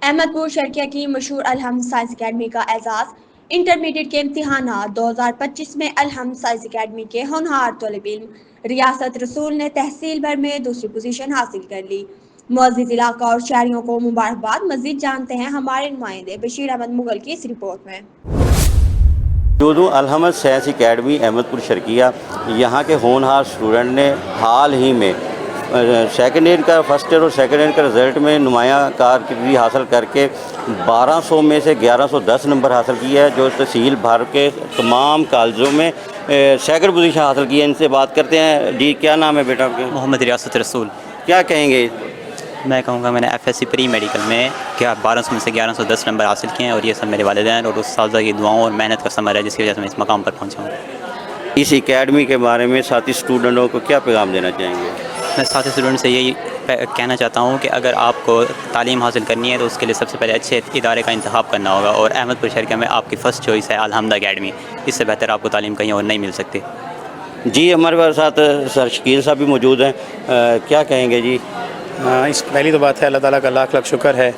احمد پور شرقیہ کی مشہور الحمد سائنس اکیڈمی کا اعزاز۔ انٹرمیڈیٹ کے امتحانات 2025 میں الحمد سائنس اکیڈمی کے ہونہار طالب علم ریاست رسول نے تحصیل بھر میں دوسری پوزیشن حاصل کر لی۔ معزز علاقہ اور شہریوں کو مبارکباد۔ مزید جانتے ہیں ہمارے نمائندے بشیر احمد مغل کی اس رپورٹ میں۔ الحمد سائنس اکیڈمی احمد پور شرقیہ، یہاں کے ہونہار اسٹوڈنٹ نے حال ہی میں سیکنڈ ایئر کا فرسٹ ایئر اور سیکنڈ ایئر کا رزلٹ میں نمایاں کارکردگی حاصل کر کے 1200 میں سے 1110 نمبر حاصل کیا ہے، جو تحصیل بھر کے تمام کالجوں میں سیکنڈ پوزیشن حاصل کی ہے۔ ان سے بات کرتے ہیں۔ جی کیا نام ہے بیٹا آپ کے؟ محمد ریاست رسول۔ کیا کہیں گے؟ میں کہوں گا میں نے F S C pre medical میں 1200 میں سے 1110 نمبر حاصل کیے ہیں، اور یہ سب میرے والدین اور اساتذہ کی دعاؤں اور محنت کا ثمر ہے، جس کی وجہ سے میں اس مقام پر پہنچا ہوں۔ اس اکیڈمی کے بارے میں ساتھی اسٹوڈنٹوں کو کیا پیغام دینا چاہیں گے؟ میں ساتھی اسٹوڈنٹ سے یہی کہنا چاہتا ہوں کہ اگر آپ کو تعلیم حاصل کرنی ہے تو اس کے لیے سب سے پہلے اچھے ادارے کا انتخاب کرنا ہوگا، اور احمد پور شرقیہ میں آپ کی فرسٹ چوائس ہے الحمد اکیڈمی۔ اس سے بہتر آپ کو تعلیم کہیں اور نہیں مل سکتی۔ جی ہمارے پاس ساتھ سر شکیل صاحب بھی موجود ہیں، کیا کہیں گے جی؟ اس پہلی تو بات ہے اللہ تعالیٰ کا لاکھ لاکھ شکر ہے،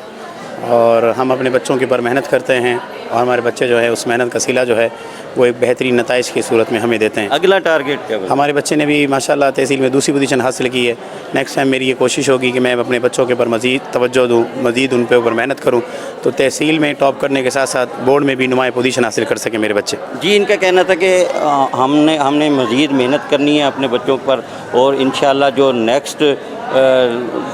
اور ہم اپنے بچوں کے اوپر محنت کرتے ہیں، اور ہمارے بچے جو ہے اس محنت کا صلہ جو ہے وہ ایک بہترین نتائج کی صورت میں ہمیں دیتے ہیں۔ اگلا ٹارگیٹ کیا ہے؟ ہمارے بچے نے بھی ماشاءاللہ تحصیل میں دوسری پوزیشن حاصل کی ہے۔ نیکسٹ ٹائم میری یہ کوشش ہوگی کہ میں اپنے بچوں کے اوپر مزید توجہ دوں، مزید ان پہ اوپر محنت کروں، تو تحصیل میں ٹاپ کرنے کے ساتھ ساتھ بورڈ میں بھی نمایاں پوزیشن حاصل کر سکیں میرے بچے۔ جی ان کا کہنا تھا کہ ہم نے مزید محنت کرنی ہے اپنے بچوں پر، اور انشاءاللہ جو نیکسٹ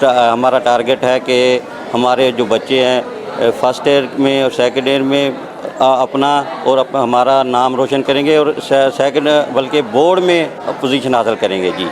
ہمارا ٹارگیٹ ہے کہ ہمارے جو بچے ہیں فرسٹ ایئر میں اور سیکنڈ ایئر میں اپنا اور ہمارا نام روشن کریں گے، اور سیکنڈ بلکہ بورڈ میں پوزیشن حاصل کریں گے۔ جی